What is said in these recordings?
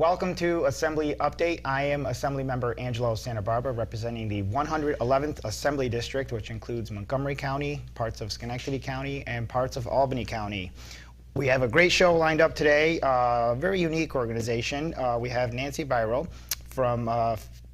welcome to Assembly Update. I am Assembly Member Angelo Santa Barbara, representing the 111th Assembly District, which includes Montgomery County, parts of Schenectady County, and parts of Albany County. We have a great show lined up today, a very unique organization. We have Nancy Biro from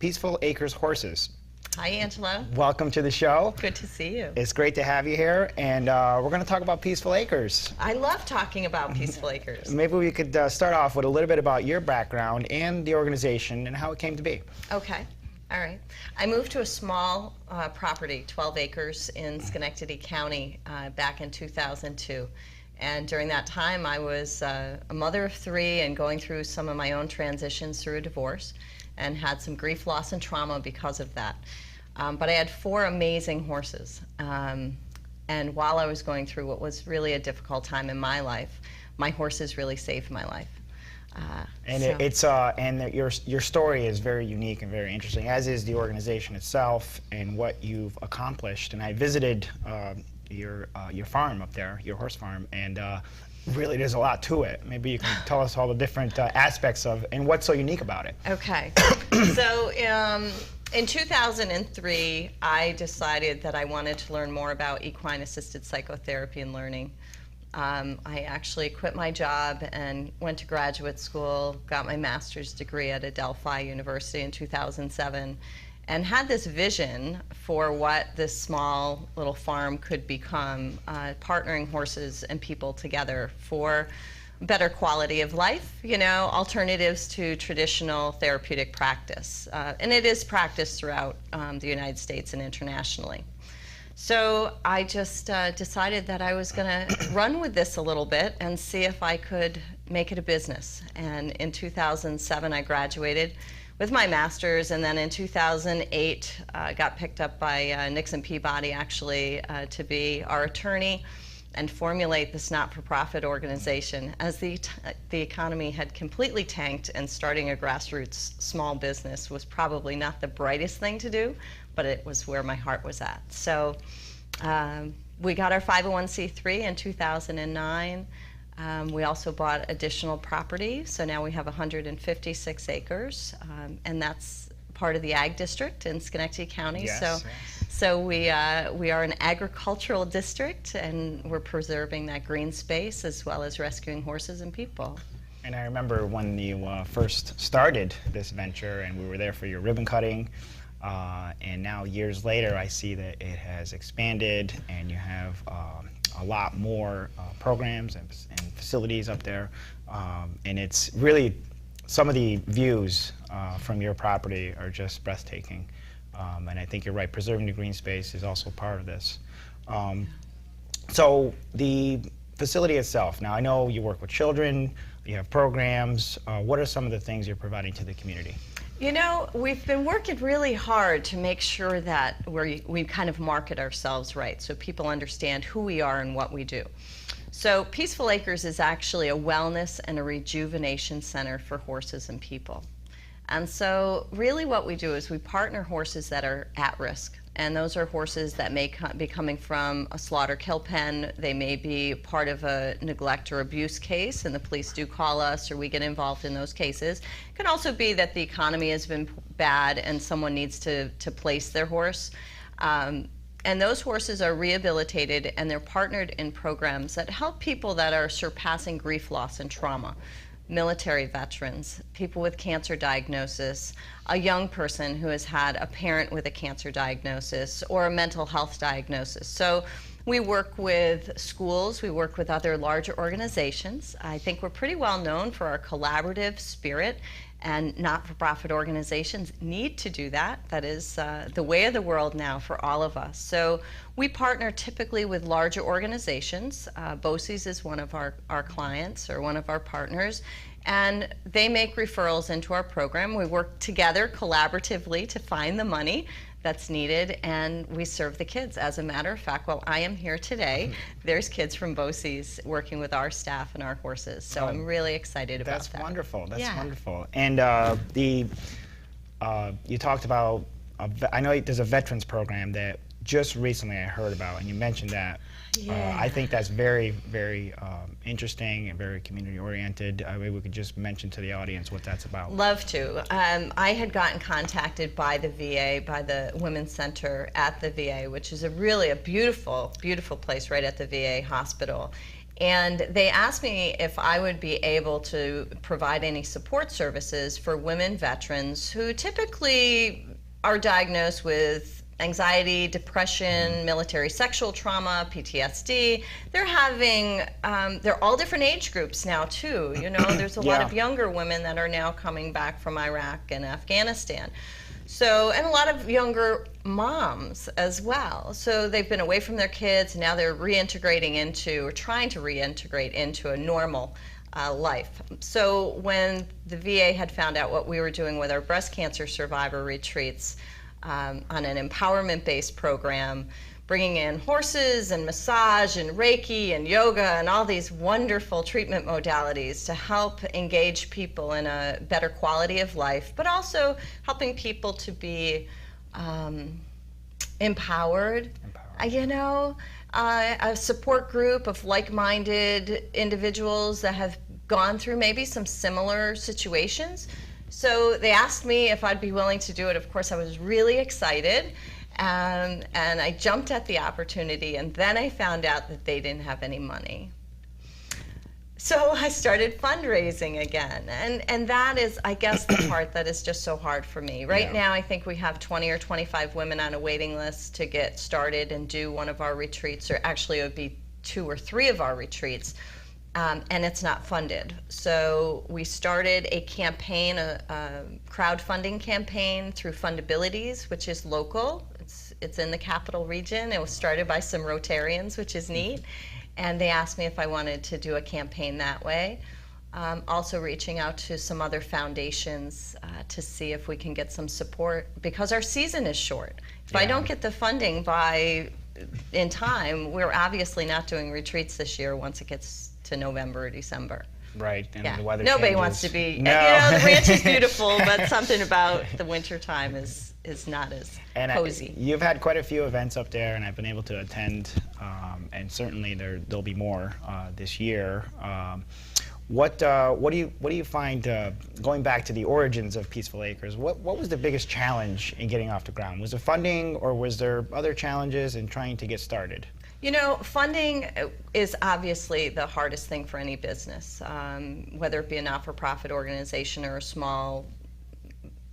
Peaceful Acres Horses. Hi, Angelo. Welcome to the show. Good to see you. It's great to have you here, and we're going to talk about Peaceful Acres. I love talking about Peaceful Acres. Maybe we could start off with a little bit about your background and the organization and how it came to be. Okay. All right. I moved to a small property, 12 acres in Schenectady County back in 2002. And during that time, I was a mother of 3 and going through some of my own transitions through a divorce, and had some grief, loss, and trauma because of that. But I had 4 amazing horses. And while I was going through what was really a difficult time in my life, my horses really saved my life. Your story is very unique and very interesting, as is the organization itself and what you've accomplished. And I visited your farm up there, your horse farm, and really there's a lot to it. Maybe you can tell us all the different aspects of and what's so unique about it. Okay. So in 2003, I decided that I wanted to learn more about equine-assisted psychotherapy and learning. I actually quit my job and went to graduate school, got my master's degree at Adelphi University in 2007, and had this vision for what this small little farm could become, partnering horses and people together for better quality of life, you know, alternatives to traditional therapeutic practice. And it is practiced throughout the United States and internationally. So I just decided that I was going to run with this a little bit and see if I could make it a business. And in 2007, I graduated with my master's, and then in 2008, got picked up by Nixon Peabody, actually, to be our attorney and formulate this not-for-profit organization, as the economy had completely tanked, and starting a grassroots small business was probably not the brightest thing to do, but it was where my heart was at. So we got our 501c3 in 2009. We also bought additional property, so now we have 156 acres, and that's part of the Ag District in Schenectady County. Yes, So we are an agricultural district, and we're preserving that green space as well as rescuing horses and people. And I remember when you first started this venture, and we were there for your ribbon cutting, and now years later I see that it has expanded, and you have a lot more programs and facilities up there, and it's really, some of the views from your property are just breathtaking, and I think you're right, preserving the green space is also part of this. So the facility itself, now I know you work with children, you have programs. What are some of the things you're providing to the community? You know, we've been working really hard to make sure that we kind of market ourselves right, so people understand who we are and what we do. So Peaceful Acres is actually a wellness and a rejuvenation center for horses and people. And so really what we do is we partner horses that are at risk. And those are horses that may be coming from a slaughter-kill pen. They may be part of a neglect or abuse case, and the police do call us, or we get involved in those cases. It can also be that the economy has been bad and someone needs to place their horse. And those horses are rehabilitated, and they're partnered in programs that help people that are surpassing grief, loss, and trauma. Military veterans, people with cancer diagnosis, a young person who has had a parent with a cancer diagnosis or a mental health diagnosis. So we work with schools, we work with other larger organizations. I think we're pretty well known for our collaborative spirit, and not-for-profit organizations need to do that. That is the way of the world now for all of us. So we partner typically with larger organizations. BOCES is one of our clients, or one of our partners, and they make referrals into our program. We work together collaboratively to find the money that's needed, and we serve the kids. As a matter of fact, while I am here today, there's kids from BOCES working with our staff and our horses. So I'm really excited about that. That's wonderful. That's wonderful. And you talked about, I know there's a veterans program that just recently I heard about, and you mentioned that. Yeah. I think that's very, very interesting and very community oriented. Maybe we could just mention to the audience what that's about. Love to. I had gotten contacted by the VA, by the Women's Center at the VA, which is really a beautiful, beautiful place right at the VA hospital. And they asked me if I would be able to provide any support services for women veterans who typically are diagnosed with anxiety, depression, military sexual trauma, PTSD. They're all different age groups now too. You know, there's a lot of younger women that are now coming back from Iraq and Afghanistan. So, and a lot of younger moms as well. So they've been away from their kids, and now they're reintegrating into, or trying to reintegrate into a normal life. So when the VA had found out what we were doing with our breast cancer survivor retreats, on an empowerment-based program, bringing in horses and massage and Reiki and yoga and all these wonderful treatment modalities to help engage people in a better quality of life, but also helping people to be empowered. You know, a support group of like-minded individuals that have gone through maybe some similar situations. So they asked me if I'd be willing to do it. Of course, I was really excited, and I jumped at the opportunity, and then I found out that they didn't have any money. So I started fundraising again, and that is, I guess, the part that is just so hard for me. Right now, I think we have 20 or 25 women on a waiting list to get started and do one of our retreats, or actually it would be 2 or 3 of our retreats. And it's not funded. So we started a campaign, a crowdfunding campaign through Fundabilities, which is local. It's in the capital region. It was started by some Rotarians, which is neat. And they asked me if I wanted to do a campaign that way. Also reaching out to some other foundations to see if we can get some support, because our season is short. If I don't get the funding in time, we're obviously not doing retreats this year once it gets to November or December. Right, and the weather Nobody changes. wants to be, you know, the ranch is beautiful, but something about the winter time is not as cozy. You've had quite a few events up there, and I've been able to attend, and certainly there'll be more this year. What do you find, going back to the origins of Peaceful Acres, what was the biggest challenge in getting off the ground? Was it funding, or was there other challenges in trying to get started? You know, funding is obviously the hardest thing for any business, whether it be a not-for-profit organization or a small,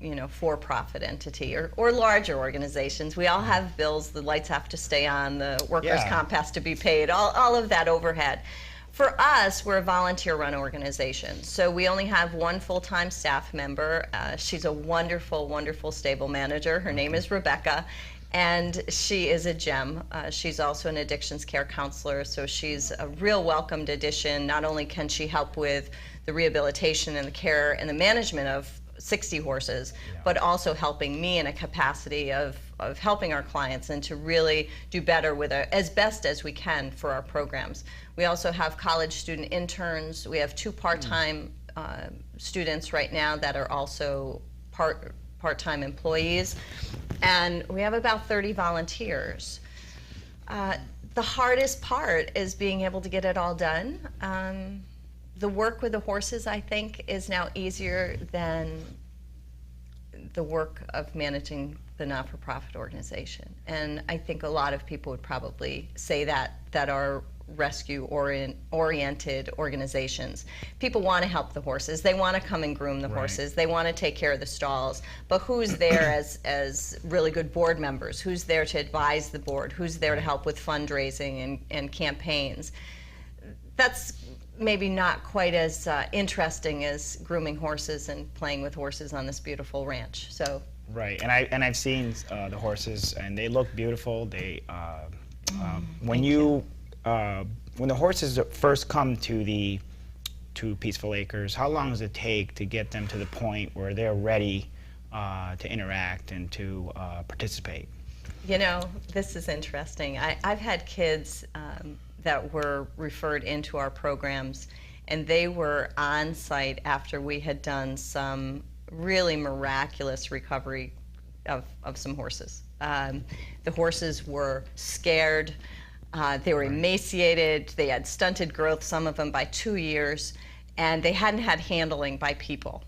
you know, for-profit entity, or larger organizations. We all have bills, the lights have to stay on, the workers' comp has to be paid, all of that overhead. For us, we're a volunteer-run organization, so we only have 1 full-time staff member. She's a wonderful, wonderful stable manager. Her name is Rebecca. And she is a gem. She's also an addictions care counselor, so she's a real welcomed addition. Not only can she help with the rehabilitation and the care and the management of 60 horses, but also helping me in a capacity of helping our clients and to really do better with it as best as we can for our programs. We also have college student interns. We have 2 part-time students right now that are also part-time employees, and we have about 30 volunteers. The hardest part is being able to get it all done. The work with the horses, I think, is now easier than the work of managing the not-for-profit organization. And I think a lot of people would probably say that are rescue-oriented organizations. People want to help the horses. They want to come and groom the horses. They want to take care of the stalls. But who's there as really good board members? Who's there to advise the board? Who's there to help with fundraising and campaigns? That's maybe not quite as interesting as grooming horses and playing with horses on this beautiful ranch. So. Right, and I've seen the horses, and they look beautiful. They when the horses first come to Peaceful Acres, how long does it take to get them to the point where they're ready to interact and to participate? You know, this is interesting. I've had kids that were referred into our programs, and they were on site after we had done some really miraculous recovery of some horses. The horses were scared. They were emaciated. They had stunted growth, some of them by 2 years, and they hadn't had handling by people.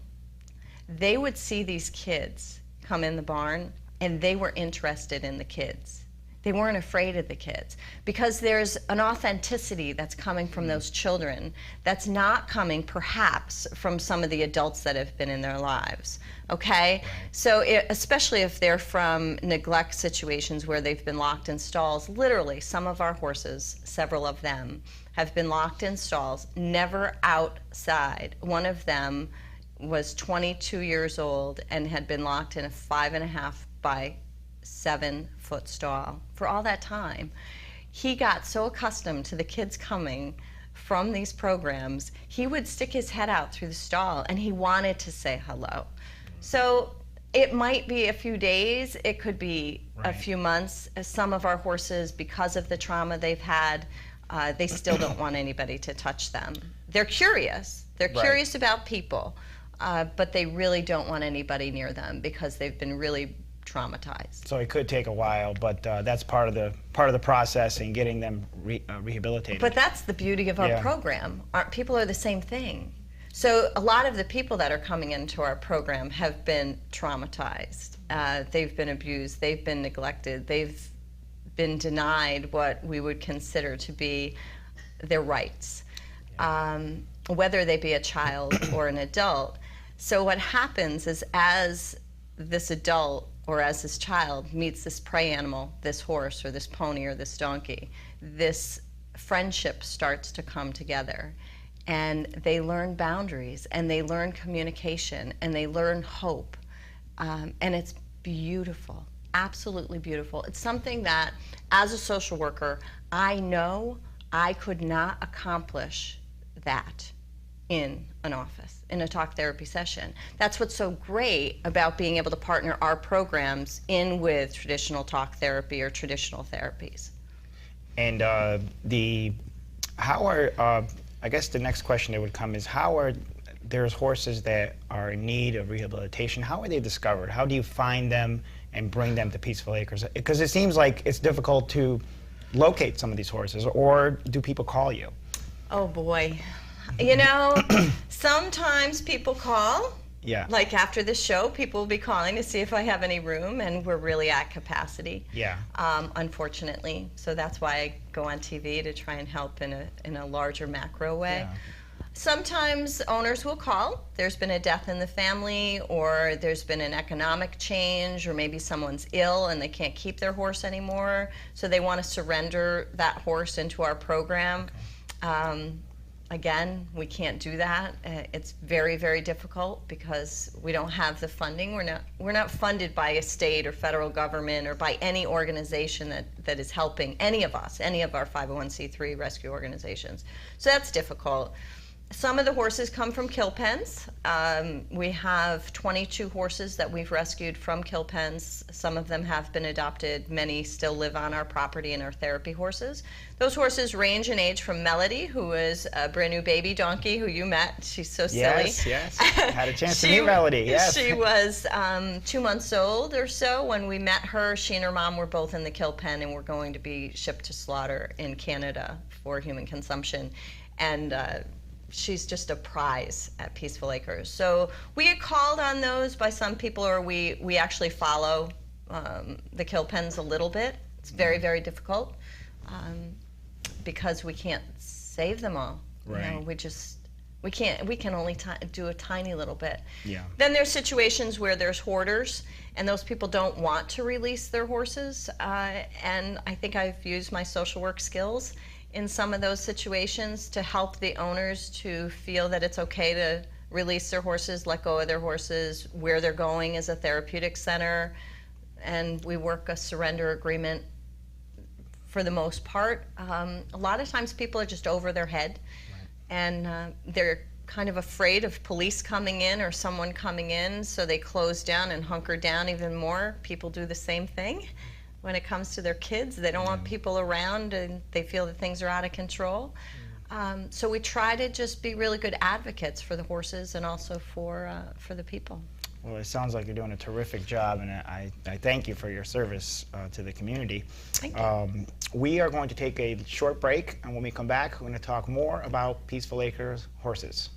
They would see these kids come in the barn, and they were interested in the kids. They weren't afraid of the kids because there's an authenticity that's coming from those children that's not coming perhaps from some of the adults that have been in their lives, okay? Right. So especially if they're from neglect situations where they've been locked in stalls, literally some of our horses, several of them, have been locked in stalls, never outside. One of them was 22 years old and had been locked in a 5.5 by 7-foot stall for all that time. He got so accustomed to the kids coming from these programs, he would stick his head out through the stall and he wanted to say hello. So it might be a few days, it could be a few months. Some of our horses, because of the trauma they've had, they still don't want anybody to touch them. They're curious. They're curious about people, but they really don't want anybody near them because they've been really traumatized. So it could take a while, but that's part of the process in getting them rehabilitated. But that's the beauty of our program. People are the same thing. So a lot of the people that are coming into our program have been traumatized. They've been abused. They've been neglected. They've been denied what we would consider to be their rights, whether they be a child or an adult. So what happens is as this adult or as this child meets this prey animal, this horse or this pony or this donkey, this friendship starts to come together. And they learn boundaries, and they learn communication, and they learn hope. And it's beautiful, absolutely beautiful. It's something that, as a social worker, I know I could not accomplish that in an office, in a talk therapy session. That's what's so great about being able to partner our programs in with traditional talk therapy or traditional therapies. And I guess the next question that would come is there's horses that are in need of rehabilitation. How are they discovered? How do you find them and bring them to Peaceful Acres? Because it seems like it's difficult to locate some of these horses, or do people call you? Oh boy. You know, sometimes people call. Yeah. Like after the show, people will be calling to see if I have any room, and we're really at capacity. Yeah. Unfortunately, so that's why I go on TV to try and help in a larger macro way. Yeah. Sometimes owners will call. There's been a death in the family, or there's been an economic change, or maybe someone's ill and they can't keep their horse anymore, so they want to surrender that horse into our program. Okay. Again, we can't do that. It's very, very difficult because we don't have the funding. We're not funded by a state or federal government or by any organization that is helping any of us, any of our 501c3 rescue organizations. So that's difficult. Some of the horses come from kill pens. We have 22 horses that we've rescued from kill pens. Some of them have been adopted. Many still live on our property and are therapy horses. Those horses range in age from Melody, who is a brand new baby donkey who you met. She's so silly. Yes. I had a chance to meet Melody, yes. She was 2 months old or so when we met her. She and her mom were both in the kill pen and were going to be shipped to slaughter in Canada for human consumption. And she's just a prize at Peaceful Acres. So we get called on those by some people, or we actually follow the kill pens a little bit. It's very, very difficult because we can't save them all. Right. You know, we can only do a tiny little bit. Yeah. Then there's situations where there's hoarders, and those people don't want to release their horses. And I think I've used my social work skills in some of those situations to help the owners to feel that it's okay to release their horses, let go of their horses, where they're going is a therapeutic center, and we work a surrender agreement for the most part. A lot of times people are just over their head, and they're kind of afraid of police coming in or someone coming in, so they close down and hunker down even more. People do the same thing. When it comes to their kids, they don't want people around and they feel that things are out of control. So we try to just be really good advocates for the horses and also for the people. Well, it sounds like you're doing a terrific job, and I thank you for your service to the community. Thank you. We are going to take a short break, and when we come back, we're going to talk more about Peaceful Acres horses.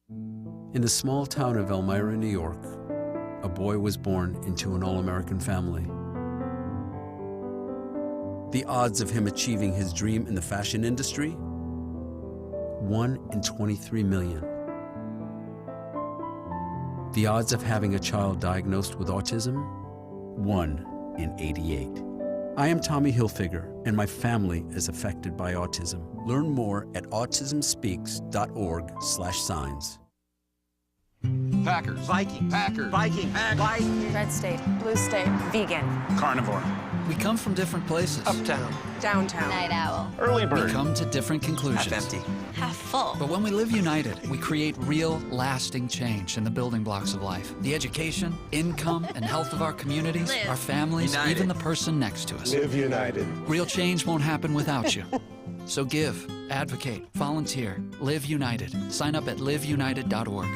In the small town of Elmira, New York, a boy was born into an all-American family. The odds of him achieving his dream in the fashion industry? 1 in 23 million. The odds of having a child diagnosed with autism? 1 in 88. I am Tommy Hilfiger, and my family is affected by autism. Learn more at autismspeaks.org/signs. Packers. Viking. Packers. Viking. Viking. Red state, blue state, vegan. Carnivore. We come from different places. Uptown. Downtown. Night owl. Early bird. We come to different conclusions. Half empty. Half full. But when we live united, we create real, lasting change in the building blocks of life. The education, income, and health of our communities, Live. our families, United. even the person next to us. Live united. Real change won't happen without you. So give, advocate, volunteer, live united. Sign up at liveunited.org.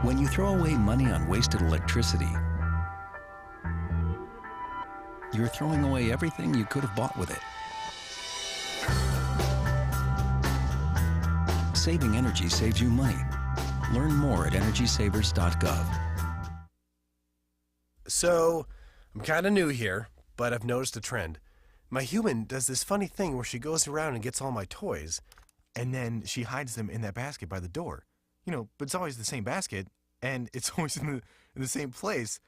When you throw away money on wasted electricity, you're throwing away everything you could have bought with it. Saving energy saves you money. Learn more at energysavers.gov. So, I'm kind of new here, but I've noticed a trend. My human does this funny thing where she goes around and gets all my toys, and then she hides them in that basket by the door. You know, but it's always the same basket, and it's always in the same place.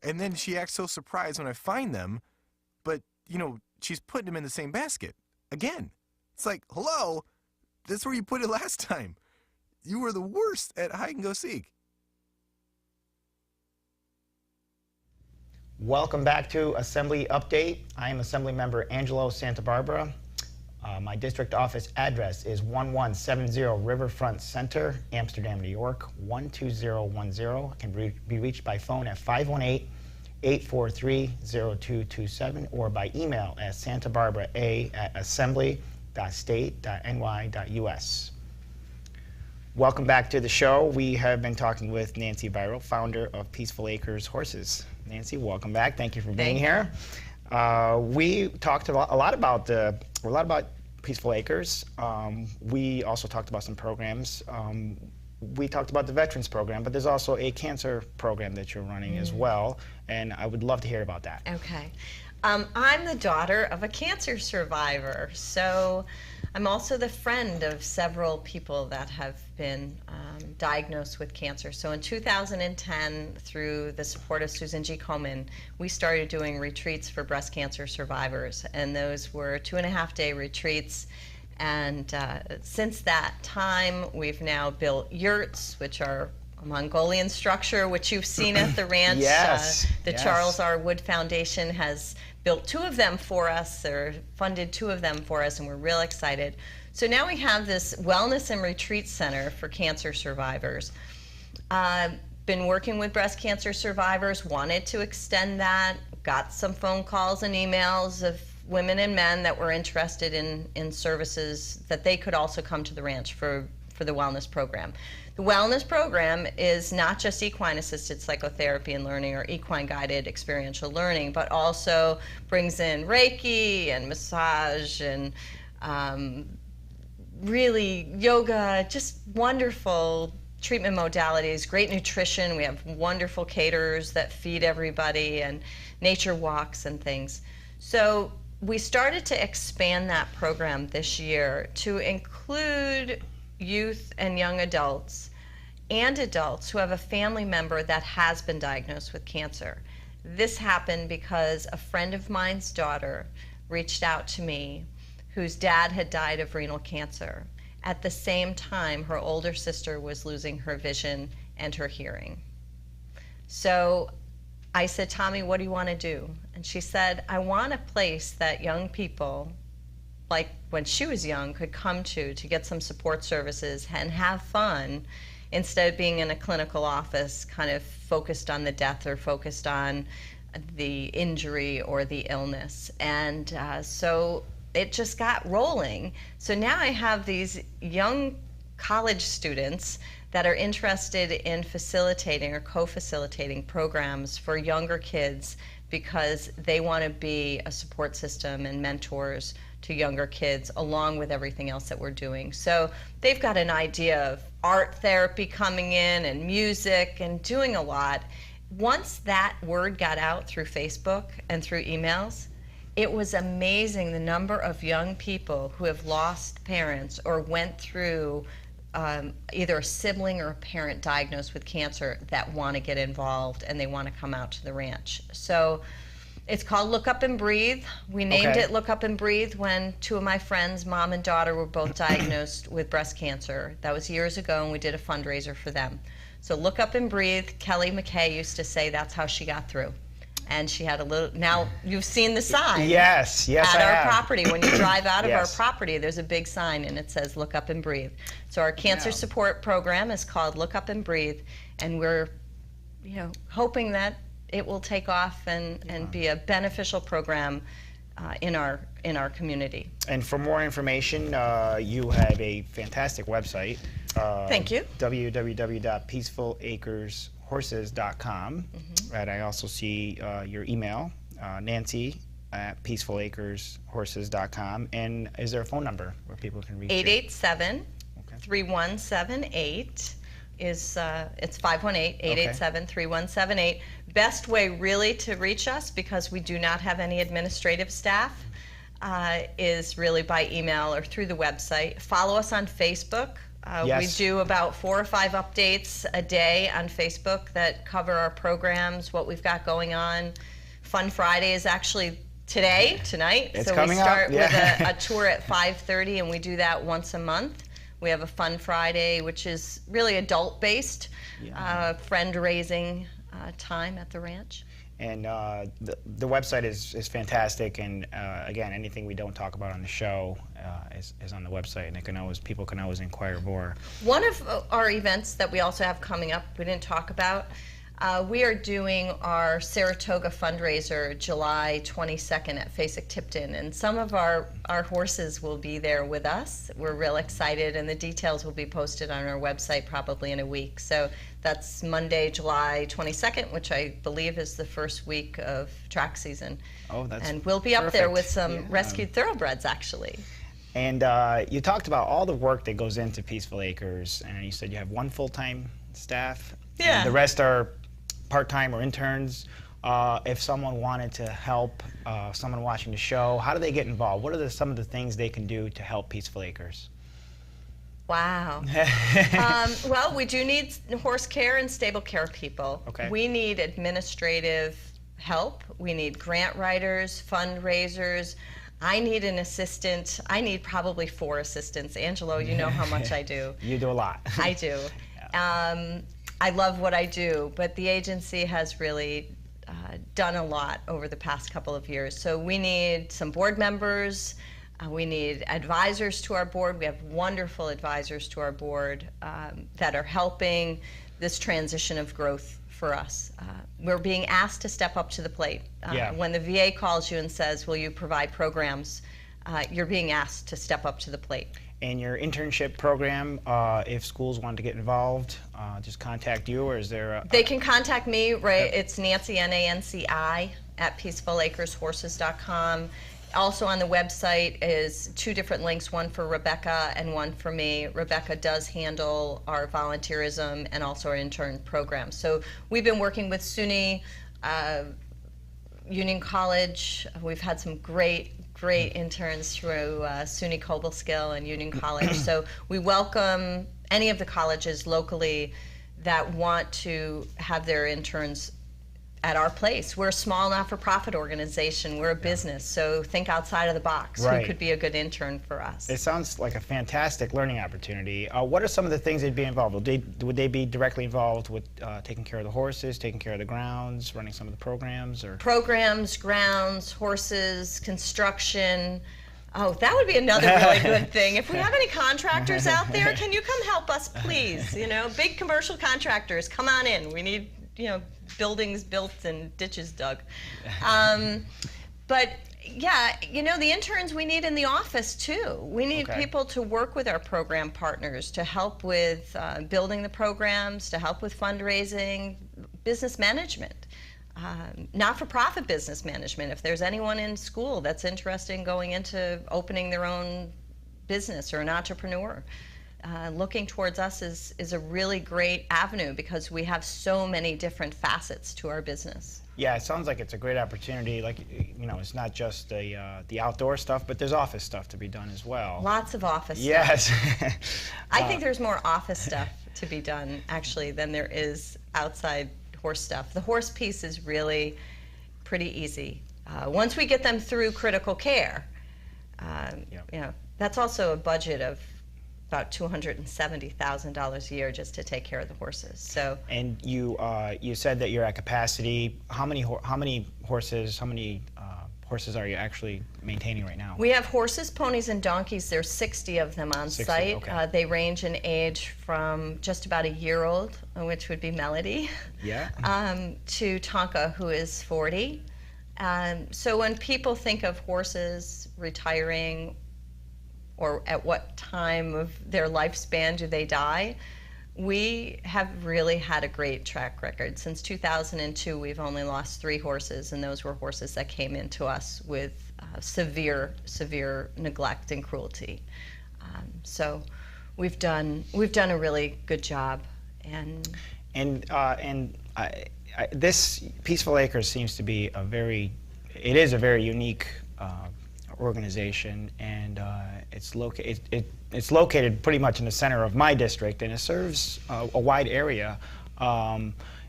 And then she acts so surprised when I find them, but, you know, she's putting them in the same basket. Again. It's like, hello, that's where you put it last time. You were the worst at hide and go seek. Welcome back to Assembly Update. I am Assembly Member Angelo Santa Barbara. My district office address is 1170 Riverfront Center, Amsterdam, New York, 12010. I can be reached by phone at 518-843-0227 or by email at santabarbara@assembly.state.ny.us. Welcome back to the show. We have been talking with Nancy Viral, founder of Peaceful Acres Horses. Nancy, welcome back. Thank you for being here. We talked a lot about Peaceful Acres. We also talked about some programs. We talked about the Veterans Program, but there's also a cancer program that you're running as well, and I would love to hear about that. Okay. I'm the daughter of a cancer survivor, so I'm also the friend of several people that have been diagnosed with cancer. So in 2010, through the support of Susan G. Komen, we started doing retreats for breast cancer survivors, and those were 2.5-day retreats. And since that time, we've now built yurts, which are a Mongolian structure, which you've seen at the ranch. Yes. The Yes. Charles R. Wood Foundation has built 2 of them for us, or funded 2 of them for us, and we're real excited. So now we have this wellness and retreat center for cancer survivors. Been working with breast cancer survivors, wanted to extend that, got some phone calls and emails of women and men that were interested in services that they could also come to the ranch for the wellness program. The wellness program is not just equine-assisted psychotherapy and learning or equine-guided experiential learning, but also brings in Reiki and massage and really yoga, just wonderful treatment modalities, great nutrition. We have wonderful caterers that feed everybody and nature walks and things. So we started to expand that program this year to include youth and young adults and adults who have a family member that has been diagnosed with cancer. This happened because a friend of mine's daughter reached out to me whose dad had died of renal cancer. At the same time, her older sister was losing her vision and her hearing. So I said, Tommy, what do you want to do? And she said, I want a place that young people, like when she was young, could come to get some support services and have fun instead of being in a clinical office kind of focused on the death or focused on the injury or the illness. And so it just got rolling. So now I have these young college students that are interested in facilitating or co-facilitating programs for younger kids because they want to be a support system and mentors to younger kids along with everything else that we're doing. So they've got an idea of art therapy coming in and music and doing a lot. Once that word got out through Facebook and through emails, it was amazing the number of young people who have lost parents or went through either a sibling or a parent diagnosed with cancer that want to get involved and they want to come out to the ranch. So it's called Look Up and Breathe. We named it Look Up and Breathe when two of my friends, mom and daughter, were both diagnosed with breast cancer. That was years ago, and we did a fundraiser for them. So Look Up and Breathe, Kelly McKay used to say that's how she got through. And she had a little, now you've seen the sign. Yes, yes, At I our have. property. When you drive out of Yes. our property, there's a big sign and it says Look Up and Breathe. So our cancer support program is called Look Up and Breathe, and we're, hoping that it will take off and be a beneficial program in our community. And for more information, you have a fantastic website. Thank you. www.peacefulacreshorses.com. And I also see your email, Nancy at peacefulacreshorses.com. And is there a phone number where people can reach you? 887-3178 is it's 518-887-3178. Best way really to reach us, because we do not have any administrative staff, is really by email or through the website. Follow us on Facebook. Yes. We do about 4 or 5 updates a day on Facebook that cover our programs, what we've got going on. Fun Friday is actually tonight. It's so coming we start up, yeah. with a tour at 5:30, and we do that once a month. We have a Fun Friday, which is really adult-based, friend-raising time at the ranch. And the website is fantastic, and again, anything we don't talk about on the show is on the website, and people can always inquire more. One of our events that we also have coming up, we didn't talk about, we are doing our Saratoga fundraiser July 22nd at Fasig-Tipton, and some of our horses will be there with us. We're real excited, and the details will be posted on our website probably in a week. So that's Monday, July 22nd, which I believe is the first week of track season. Oh, that's And we'll be up there perfect. with some rescued thoroughbreds, actually. And you talked about all the work that goes into Peaceful Acres, and you said you have 1 full-time staff. Yeah. And the rest are part-time or interns. If someone wanted to help someone watching the show, how do they get involved? What are some of the things they can do to help Peaceful Acres? Wow. Well, we do need horse care and stable care people. Okay. We need administrative help. We need grant writers, fundraisers. I need an assistant. I need probably 4 assistants. Angelo, you know how much I do. You do a lot. I do. I love what I do, but the agency has really done a lot over the past couple of years. So we need some board members. We need advisors to our board. We have wonderful advisors to our board that are helping this transition of growth for us. We're being asked to step up to the plate. When the VA calls you and says, will you provide programs, you're being asked to step up to the plate. And your internship program, if schools want to get involved, just contact you, or is there a... They can contact me, right? It's Nancy, Nanci, at peacefulacreshorses.com. Also on the website is 2 different links, one for Rebecca and one for me. Rebecca does handle our volunteerism and also our intern program. So we've been working with SUNY, Union College. We've had some great interns through SUNY Cobleskill and Union College. So we welcome any of the colleges locally that want to have their interns at our place. We're a small not-for-profit organization. We're a business, so think outside of the box. Right. Who could be a good intern for us? It sounds like a fantastic learning opportunity. What are some of the things they'd be involved with? Would they be directly involved with taking care of the horses, taking care of the grounds, running some of the programs? Or Programs, grounds, horses, construction. Oh, that would be another really good thing. If we have any contractors out there, can you come help us, please? You know, big commercial contractors, come on in. We need, you know, buildings built and ditches dug. But yeah, you know, the interns we need in the office too. We need people to work with our program partners, to help with building the programs, to help with fundraising, business management. Not-for-profit business management. If there's anyone in school that's interested in going into opening their own business or an entrepreneur, looking towards us is a really great avenue because we have so many different facets to our business. Yeah, it sounds like it's a great opportunity. Like, you know, it's not just the outdoor stuff, but there's office stuff to be done as well. Lots of office yes. stuff. I think there's more office stuff to be done, actually, than there is outside horse stuff. The horse piece is really pretty easy. Once we get them through critical care, you know, that's also a budget of about $270,000 a year just to take care of the horses. So. And you said that you're at capacity. How many horses? How many horses are you actually maintaining right now? We have horses, ponies, and donkeys. There's 60 of them on 60, site. okay. They range in age from just about a year old, which would be Melody, to Tonka, who is 40. So when people think of horses retiring, or at what time of their lifespan do they die, we have really had a great track record. Since 2002, we've only lost 3 horses, and those were horses that came into us with severe neglect and cruelty. So we've done a really good job. This Peaceful Acres seems to be it is a very unique organization, and it's located pretty much in the center of my district, and it serves a wide area.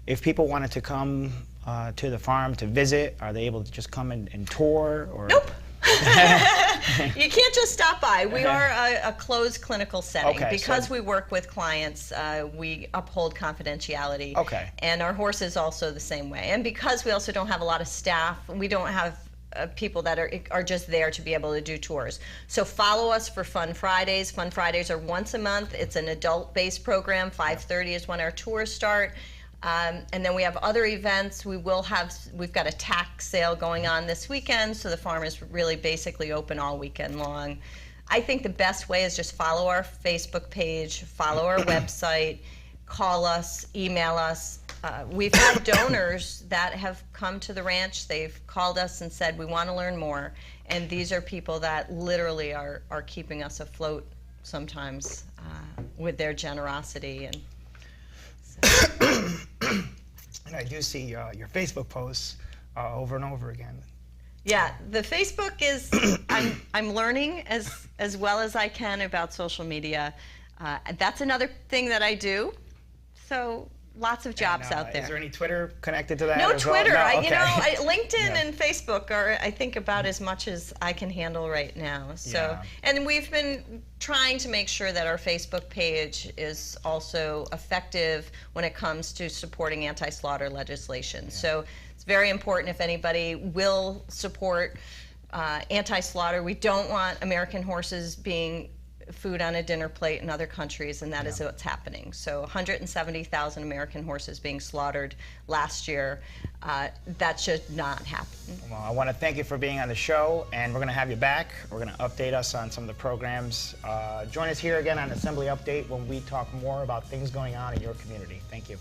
If people wanted to come to the farm to visit, are they able to just come and tour? Or? Nope. You can't just stop by. We are a closed clinical setting. Because we work with clients, we uphold confidentiality. And our horses also the same way. And because we also don't have a lot of staff, we don't have people that are just there to be able to do tours. So follow us for Fun Fridays. Fun Fridays are once a month. It's an adult-based program. 5:30 is when our tours start. And then we have other events. We've got a tax sale going on this weekend, so the farm is really basically open all weekend long. I think the best way is just follow our Facebook page, follow our website, call us, email us. We've had donors that have come to the ranch. They've called us and said, we want to learn more. And these are people that literally are keeping us afloat sometimes with their generosity. And And I do see your Facebook posts over and over again. Yeah, the Facebook is, I'm learning as well as I can about social media. That's another thing that I do. So lots of jobs out there. Is there any Twitter connected to that? No as Twitter. Well? No? You know, LinkedIn and Facebook are, I think, about as much as I can handle right now. So, and we've been trying to make sure that our Facebook page is also effective when it comes to supporting anti-slaughter legislation. So it's very important if anybody will support anti-slaughter. We don't want American horses being food on a dinner plate in other countries, and that is what's happening. So 170,000 American horses being slaughtered last year. That should not happen. Well, I want to thank you for being on the show, and we're going to have you back. We're going to update us on some of the programs. Join us here again on Assembly Update when we talk more about things going on in your community. Thank you.